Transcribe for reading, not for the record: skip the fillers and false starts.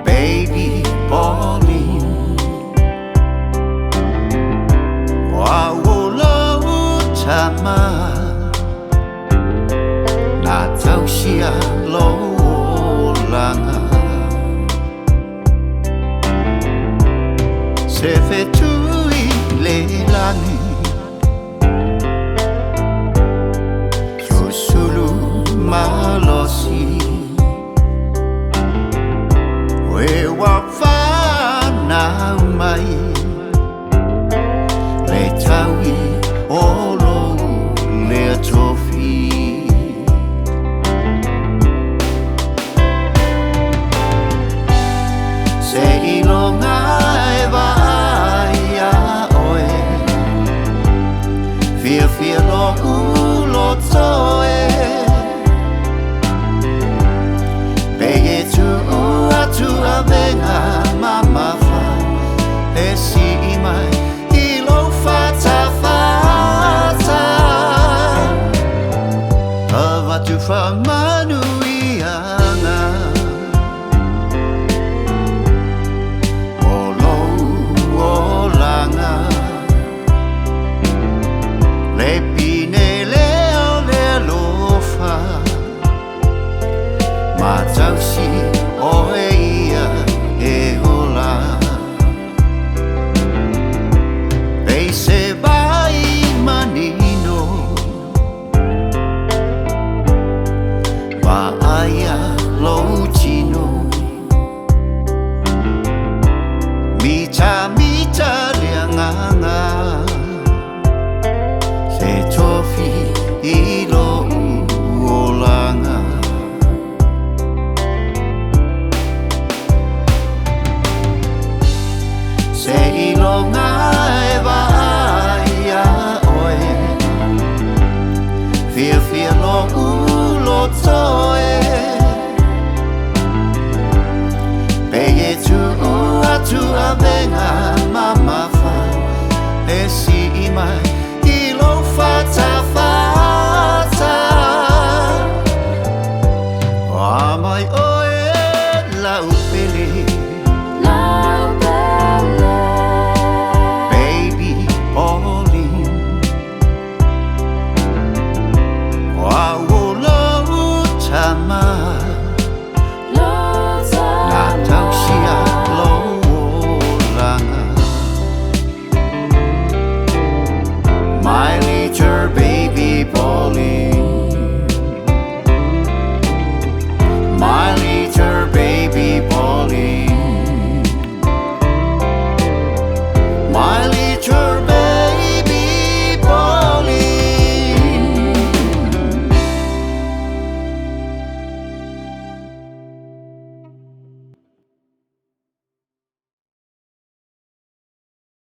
Baby Pauline, wawolo chama na tausia lo langa se fetui leilani susulu malosi we wafana mai le tawi olo le tofi se ilonga eva ya oe fia lo ulo toe pege tu avenga mama fa esi mai ilo fata ava tu fa manuiana olo olanga le pine leo le lofa ma tausi oe se vai manino va aya lo chino mita lianganga se tofi ilo olanga se ilonga fia lo ulo toe pege tu avenga mama fa esi mai